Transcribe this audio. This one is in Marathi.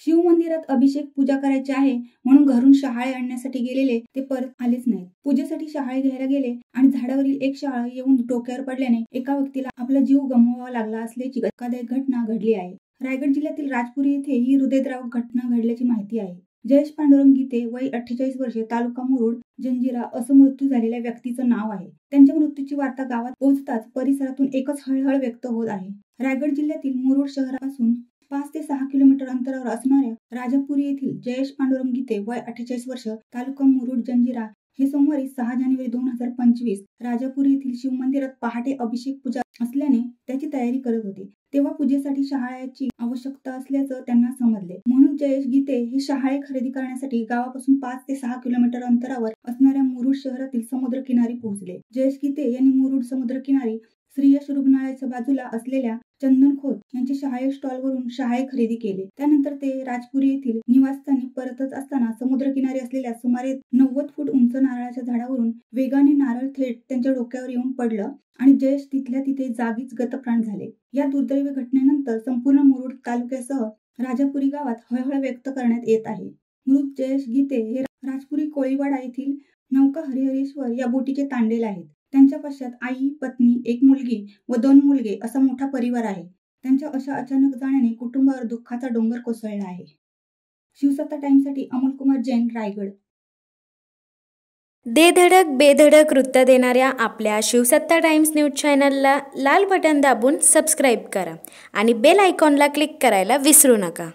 शिवमंदिरात अभिषेक पूजा करायची आहे म्हणून घरून शहाळे आणण्यासाठी गेलेले ते परत आलेच नाहीत। पूजेसाठी शहाळे घ्यायला गेले आणि झाडावरील एक शहाळ येऊन डोक्यावर पडल्याने एका व्यक्तीला आपला जीव गमवावा लागला असल्याची धक्कादायक घटना घडली आहे। रायगड जिल्ह्यातील राजपुरी येथे ही हृदयद्रावक घटना घडल्याची माहिती आहे। जयेश पांडुरंग गीते वय 48 वर्षे, तालुका मुरुड, जंजिरा असं मृत्यू झालेल्या व्यक्तीचं नाव आहे। त्यांच्या मृत्यूची वार्ता गावात पोहोचताच परिसरातून एकच हळहळ व्यक्त होत आहे। रायगड जिल्ह्यातील मुरुड शहरापासून 5 ते 6 किलोमीटर अंतरावर असणाऱ्या राजापुरी येथील जयेश पांडुरंग गीते वय 48 वर्ष, तालुका मुरुड, जंजिरा हे सोमवारी 6 जानेवारी 2025 राजापुरी येथील शिवमंदिरात पहाटे अभिषेक पूजा असल्याने त्याची तयारी करत होते। तेव्हा पूजेसाठी शहाळ्याची आवश्यकता असल्याचं त्यांना समजले, म्हणून जयेश गीते हे शहाळे खरेदी करण्यासाठी गावापासून 5 ते 6 किलोमीटर अंतरावर असणाऱ्या मुरुड शहरातील समुद्रकिनारी पोहोचले। जयेश गीते यांनी मुरुड समुद्रकिनारी श्रीयश रुग्णालयाच्या बाजूला असलेल्या चंदन खोत यांच्या शहाळे स्टॉलवरून शहाळे खरेदी केले। त्यानंतर ते राजपुरी येथील निवासस्थानी परतत असताना समुद्रकिनारी असलेल्या सुमारे 90 फूट उंच नारळाच्या झाडावरून वेगाने नारळ थेट त्यांच्या डोक्यावर येऊन पडलं आणि जयेश तिथल्या तिथे जागीच गतप्राण झाले। या दुर्दैवी घटनेनंतर संपूर्ण मुरुड तालुक्यासह राजापुरी गावात हळहळ व्यक्त करण्यात येत आहे। मृत जयेश गीते हे राजपुरी कोळीवाडा येथील नौका हरिहरेश्वर या बोटीचे तांडेल आहेत। त्यांच्या पश्चात आई, पत्नी, एक मुलगी व 2 मुलगे असा मोठा परिवार आहे। त्यांच्या अशा अचानक जाण्याने कुटुंबावर दुःखाचा डोंगर कोसळला आहे। शिवसत्ता टाइम्ससाठी अमोल कुमार जैन, रायगड। दे धडक बेधडक वृत्त देणाऱ्या आपल्या शिवसत्ता टाइम्स न्यूज चॅनलला लाल बटन दाबून सबस्क्राईब करा आणि बेल आयकॉनला क्लिक करायला विसरू नका।